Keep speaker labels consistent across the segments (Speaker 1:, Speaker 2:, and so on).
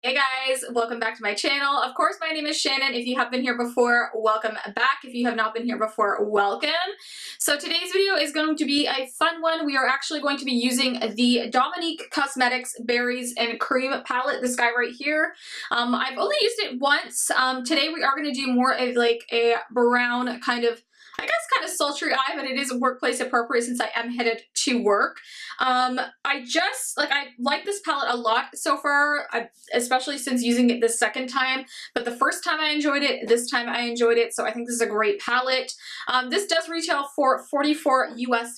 Speaker 1: Hey guys, welcome back to my channel. Of course, my name is Shannon. If you have been here before, welcome back. If you have not been here before, welcome. So today's video is going to be a fun one. We are actually going to be using the Dominique Cosmetics Berries and Cream palette, this guy right here. I've only used it once. Today we are going to do more of like a brown kind of, I guess kind of sultry eye, but it is workplace appropriate since I am headed to work. I like this palette a lot so far, especially since using it the second time, but the first time I enjoyed it, this time I enjoyed it, so I think this is a great palette. This does retail for $44 US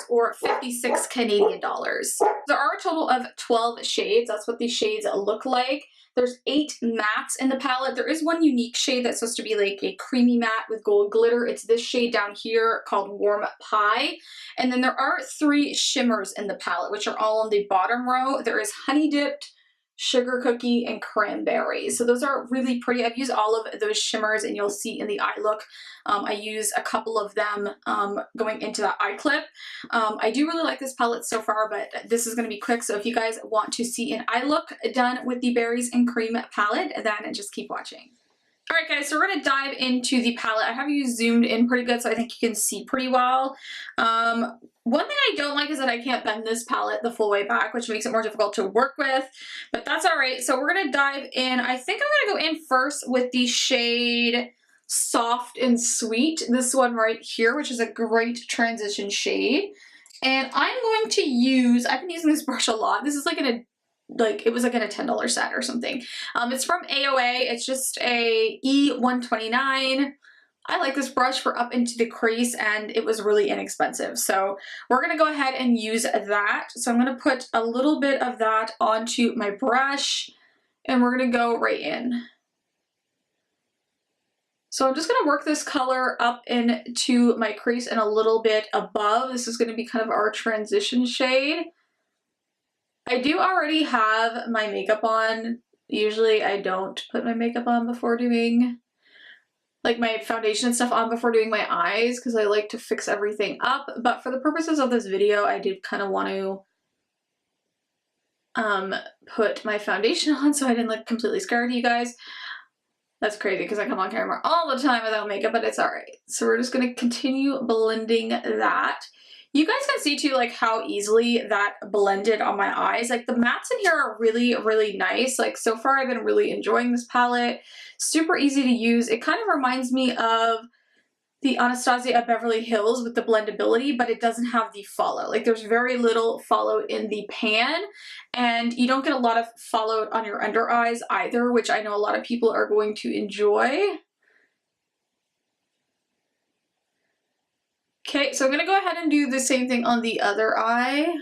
Speaker 1: or 56 Canadian dollars. There are a total of 12 shades. That's what these shades look like. There's 8 mattes in the palette. There is one unique shade that's supposed to be like a creamy matte with gold glitter. It's this shade down here called Warm Pie. And then there are 3 shimmers in the palette, which are all on the bottom row. There is Honey Dipped, Sugar Cookie, and Cranberry. So those are really pretty. I've used all of those shimmers, and you'll see in the eye look, I use a couple of them going into that eye clip. I do really like this palette so far, but this is going to be quick. So if you guys want to see an eye look done with the Berries and Cream palette, then just keep watching. Alright guys, so we're going to dive into the palette. I have you zoomed in pretty good so I think you can see pretty well. One thing I don't like is that I can't bend this palette the full way back, which makes it more difficult to work with, but that's alright. So we're going to dive in. I think I'm going to go in first with the shade Soft and Sweet, this one right here, which is a great transition shade. And I'm going to use, I've been using this brush a lot. This is like it was like in a $10 set or something. It's from AOA. It's just a E129. I like this brush for up into the crease, and it was really inexpensive. So we're going to go ahead and use that. So I'm going to put a little bit of that onto my brush, and we're going to go right in. So I'm just going to work this color up into my crease and a little bit above. This is going to be kind of our transition shade. I do already have my makeup on. Usually I don't put my makeup on before doing like my foundation and stuff on before doing my eyes because I like to fix everything up. But for the purposes of this video, I did kind of want to put my foundation on so I didn't look completely scared to you guys. That's crazy because I come on camera all the time without makeup, but it's alright. So we're just going to continue blending that. You guys can see too like how easily that blended on my eyes. Like the mattes in here are really, really nice. Like so far I've been really enjoying this palette. Super easy to use. It kind of reminds me of the Anastasia Beverly Hills with the blendability, but it doesn't have the follow. Like there's very little follow in the pan, and you don't get a lot of follow on your under eyes either, which I know a lot of people are going to enjoy. Okay, so I'm going to go ahead and do the same thing on the other eye.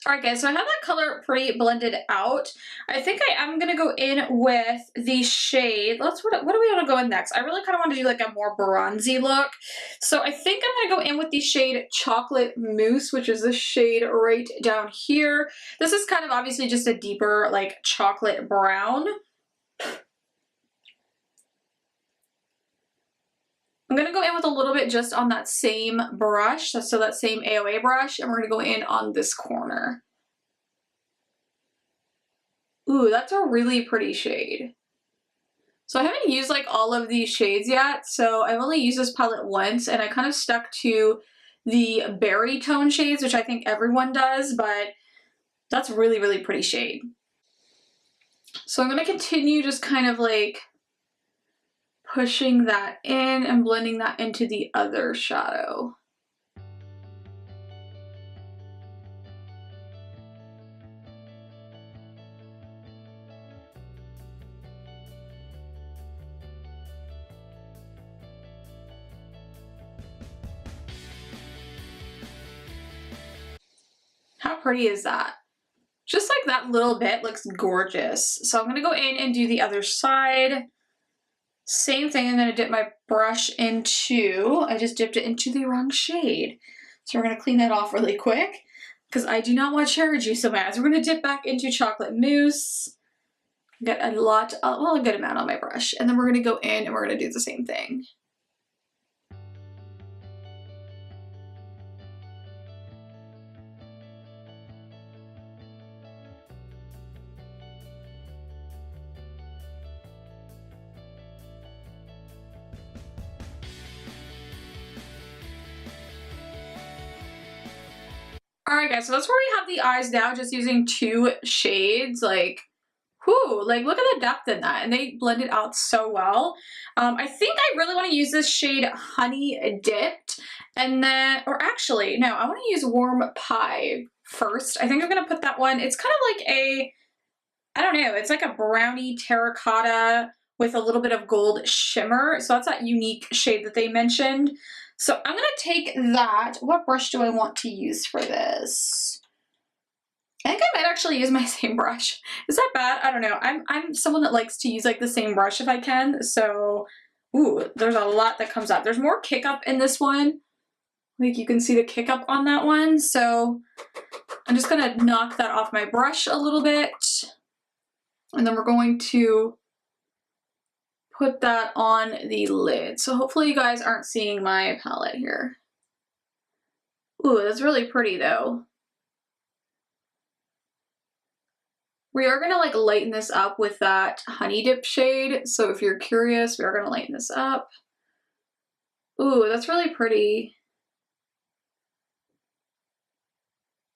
Speaker 1: Alright guys, so I have that color pretty blended out. I think I am going to go in with the shade, what do we want to go in next? I really kind of want to do like a more bronzy look. So I think I'm going to go in with the shade Chocolate Mousse, which is the shade right down here. This is kind of obviously just a deeper like chocolate brown. I'm going to go in with a little bit just on that same brush, so that same AOA brush, and we're going to go in on this corner. Ooh, that's a really pretty shade. So I haven't used like all of these shades yet, so I've only used this palette once, and I kind of stuck to the berry tone shades, which I think everyone does, but that's really, really pretty shade. So I'm going to continue just kind of like pushing that in and blending that into the other shadow. How pretty is that? Just like that little bit looks gorgeous. So I'm going to go in and do the other side. Same thing, I'm gonna dip my brush into, I just dipped it into the wrong shade. So we're gonna clean that off really quick because I do not want cherry juice in my eyes. We're gonna dip back into chocolate mousse. Get a lot, well, a good amount on my brush. And then we're gonna go in and we're gonna do the same thing. Alright guys, so that's where we have the eyes now, just using 2 shades, like, whew, like look at the depth in that, and they blend it out so well. I think I really want to use this shade Honey Dipped, and then, or actually, no, I want to use Warm Pie first. I think I'm going to put that one, it's kind of like a, I don't know, it's like a brownie terracotta with a little bit of gold shimmer, so that's that unique shade that they mentioned. So I'm gonna take that. What brush do I want to use for this? I think I might actually use my same brush. Is that bad? I don't know. I'm someone that likes to use like the same brush if I can. So, ooh, there's a lot that comes up. There's more kick up in this one. Like you can see the kick up on that one. So I'm just gonna knock that off my brush a little bit. And then we're going to put that on the lid. So hopefully you guys aren't seeing my palette here. Ooh, that's really pretty though. We are gonna like lighten this up with that Honey Dip shade. So if you're curious, we are gonna lighten this up. Ooh, that's really pretty.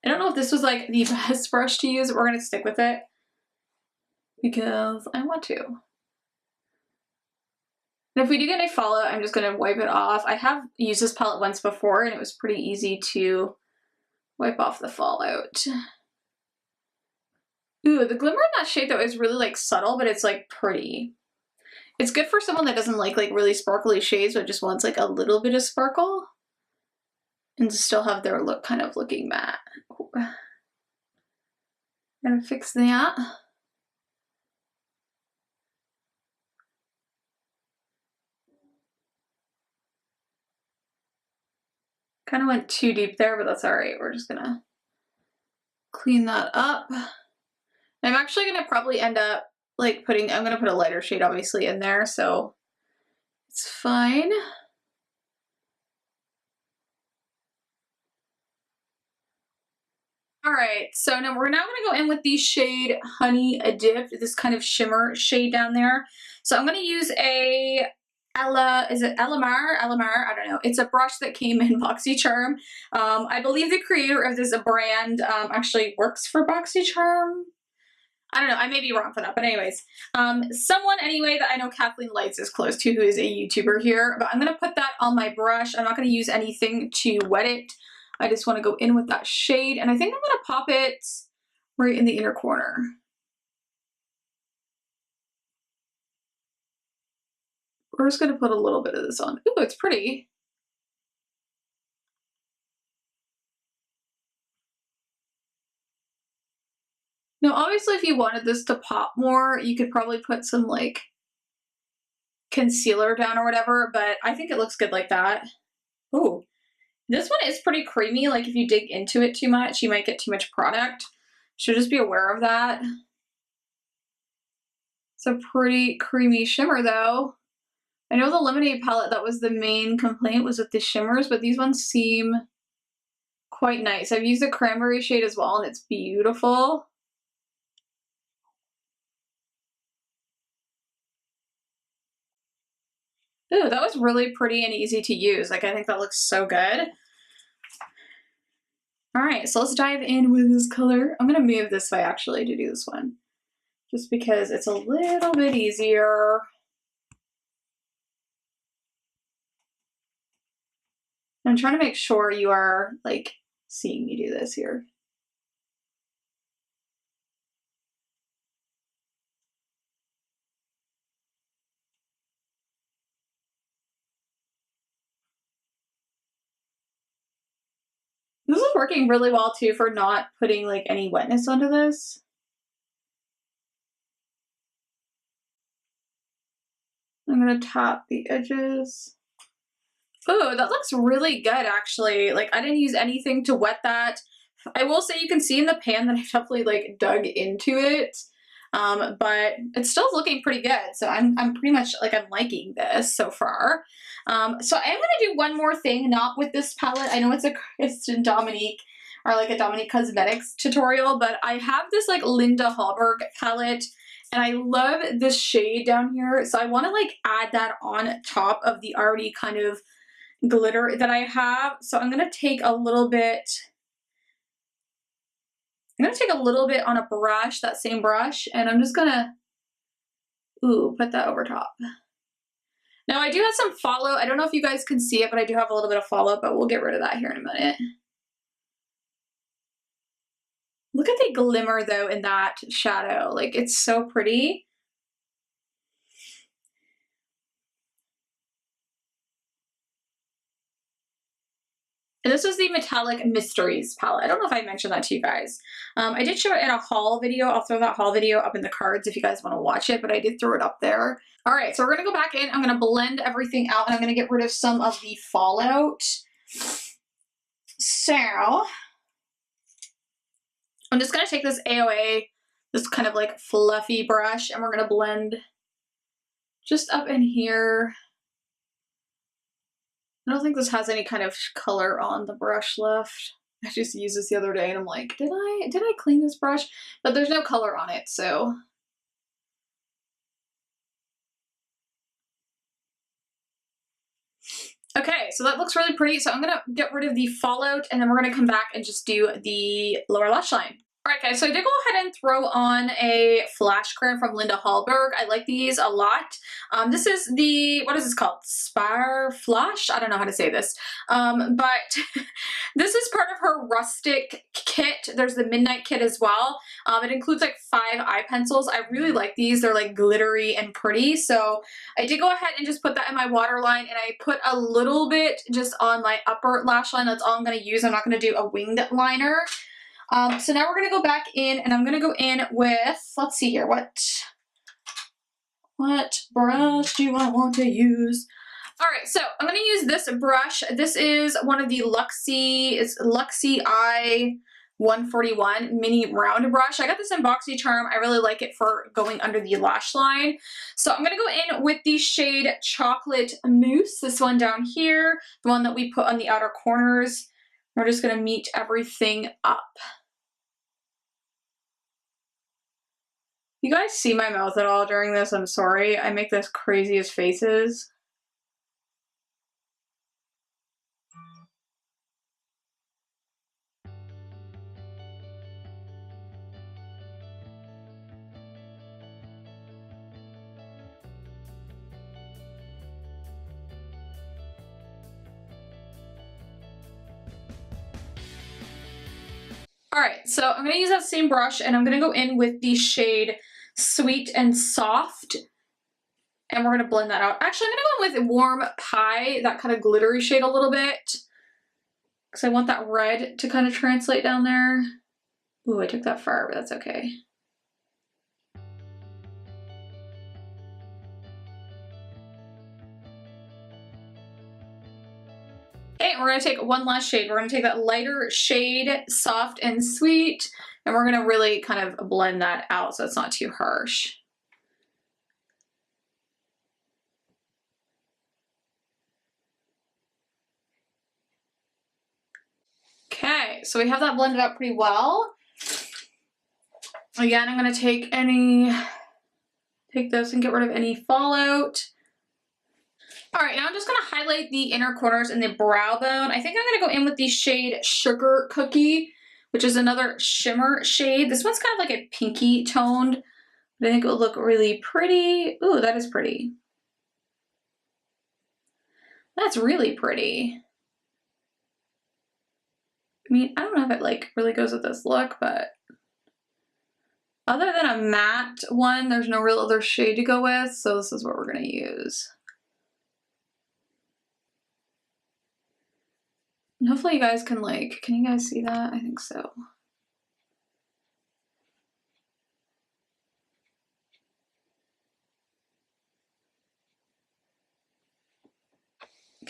Speaker 1: I don't know if this was like the best brush to use, but we're gonna stick with it because I want to. And if we do get any fallout, I'm just gonna wipe it off. I have used this palette once before and it was pretty easy to wipe off the fallout. Ooh, the glimmer in that shade though is really like subtle, but it's like pretty. It's good for someone that doesn't like really sparkly shades, but just wants like a little bit of sparkle and to still have their look kind of looking matte. Ooh. Gonna fix that. Kind of went too deep there, but that's all right. We're just gonna clean that up. I'm actually gonna probably end up like I'm gonna put a lighter shade obviously in there, so it's fine. All right, so now we're gonna go in with the shade Honey Dip, this kind of shimmer shade down there. So I'm gonna use a is it Elamar? I don't know. It's a brush that came in BoxyCharm. I believe the creator of this brand actually works for BoxyCharm. I don't know, I may be wrong for that, but anyways. Someone anyway that I know Kathleen Lights is close to, who is a YouTuber here, but I'm gonna put that on my brush. I'm not gonna use anything to wet it. I just wanna go in with that shade, and I think I'm gonna pop it right in the inner corner. We're just gonna put a little bit of this on. Ooh, it's pretty. Now, obviously, if you wanted this to pop more, you could probably put some like concealer down or whatever, but I think it looks good like that. Ooh, this one is pretty creamy. Like if you dig into it too much, you might get too much product. So just be aware of that. It's a pretty creamy shimmer though. I know the Lemonade palette, that was the main complaint, was with the shimmers, but these ones seem quite nice. I've used the cranberry shade as well, and it's beautiful. Ooh, that was really pretty and easy to use. Like, I think that looks so good. All right, so let's dive in with this color. I'm gonna move this way actually to do this one, just because it's a little bit easier. I'm trying to make sure you are like seeing me do this here. This is working really well too for not putting like any wetness onto this. I'm gonna tap the edges. Oh, that looks really good actually. Like I didn't use anything to wet that. I will say you can see in the pan that I definitely like dug into it. But it's still looking pretty good. So I'm pretty much like I'm liking this so far. So I am gonna do one more thing, not with this palette. I know it's a Kristen Dominique or like a Dominique Cosmetics tutorial, but I have this like Linda Hallberg palette and I love this shade down here. So I wanna like add that on top of the already kind of glitter that I have. So I'm gonna take a little bit on a brush, that same brush, and I'm just gonna, put that over top. Now I do have some follow. I don't know if you guys can see it, but I do have a little bit of follow, but we'll get rid of that here in a minute. Look at the glimmer though in that shadow. Like it's so pretty. And this was the Metallic Mysteries palette. I don't know if I mentioned that to you guys. I did show it in a haul video. I'll throw that haul video up in the cards if you guys want to watch it, but I did throw it up there. All right, so we're gonna go back in. I'm gonna blend everything out and I'm gonna get rid of some of the fallout. So, I'm just gonna take this AOA, this kind of like fluffy brush, and we're gonna blend just up in here. I don't think this has any kind of color on the brush left. I just used this the other day and I'm like, did I clean this brush? But there's no color on it, so. Okay, so that looks really pretty. So I'm gonna get rid of the fallout and then we're gonna come back and just do the lower lash line. All right, guys, so I did go ahead and throw on a flash crayon from Linda Hallberg. I like these a lot. This is the, what is this called? Spire Flash? I don't know how to say this. But this is part of her rustic kit. There's the midnight kit as well. It includes like 5 eye pencils. I really like these. They're like glittery and pretty. So I did go ahead and just put that in my waterline and I put a little bit just on my upper lash line. That's all I'm going to use. I'm not going to do a winged liner. So now we're going to go back in and I'm going to go in with, let's see here, what brush do I want to use? All right, so I'm going to use this brush. This is one of the Luxie Eye 141 mini round brush. I got this in BoxyCharm. I really like it for going under the lash line. So I'm going to go in with the shade Chocolate Mousse, this one down here, the one that we put on the outer corners. We're just going to meet everything up. You guys see my mouth at all during this? I'm sorry. I make the craziest faces. All right, so I'm going to use that same brush and I'm going to go in with the shade Sweet and Soft. And we're going to blend that out. Actually, I'm going to go in with Warm Pie, that kind of glittery shade a little bit. Because I want that red to kind of translate down there. Ooh, I took that far, but that's okay. Okay, we're going to take one last shade. We're going to take that lighter shade, Soft and Sweet, and we're going to really kind of blend that out so it's not too harsh. Okay, so we have that blended out pretty well. Again, I'm going to take this and get rid of any fallout. All right, now I'm just going to highlight the inner corners and the brow bone. I think I'm going to go in with the shade Sugar Cookie, which is another shimmer shade. This one's kind of like a pinky toned, but I think it will look really pretty. Ooh, that is pretty. That's really pretty. I mean, I don't know if it like really goes with this look, but other than a matte one, there's no real other shade to go with, so this is what we're going to use. And hopefully you guys can can you guys see that? I think so.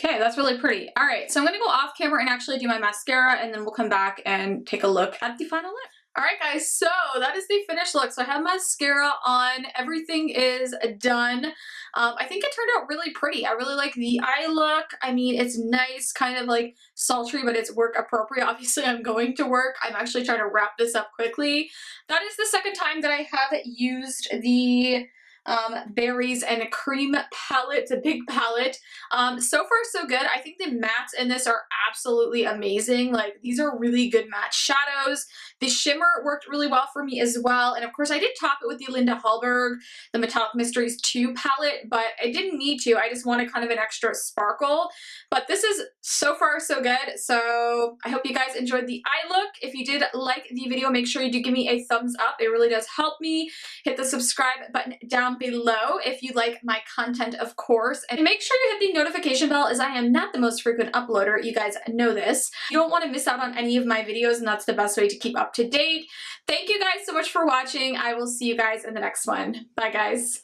Speaker 1: Okay, that's really pretty. All right, so I'm gonna go off camera and actually do my mascara, and then we'll come back and take a look at the final look. All right, guys, so that is the finished look. So I have mascara on, everything is done. I think it turned out really pretty. I really like the eye look. I mean, it's nice, kind of like sultry, but it's work appropriate. Obviously, I'm going to work. I'm actually trying to wrap this up quickly. That is the second time that I have used the berries and cream palette. It's a big palette. So far so good. I think the mattes in this are absolutely amazing. Like, these are really good matte shadows. The shimmer worked really well for me as well. And of course I did top it with the Linda Hallberg, the Metallic Mysteries 2 palette, but I didn't need to. I just wanted kind of an extra sparkle. But this is so far so good. So I hope you guys enjoyed the eye look. If you did like the video, make sure you do give me a thumbs up. It really does help me. Hit the subscribe button down below if you like my content, of course. And make sure you hit the notification bell, as I am not the most frequent uploader. You guys know this. You don't want to miss out on any of my videos, and that's the best way to keep up to date. Thank you guys so much for watching. I will see you guys in the next one. Bye, guys.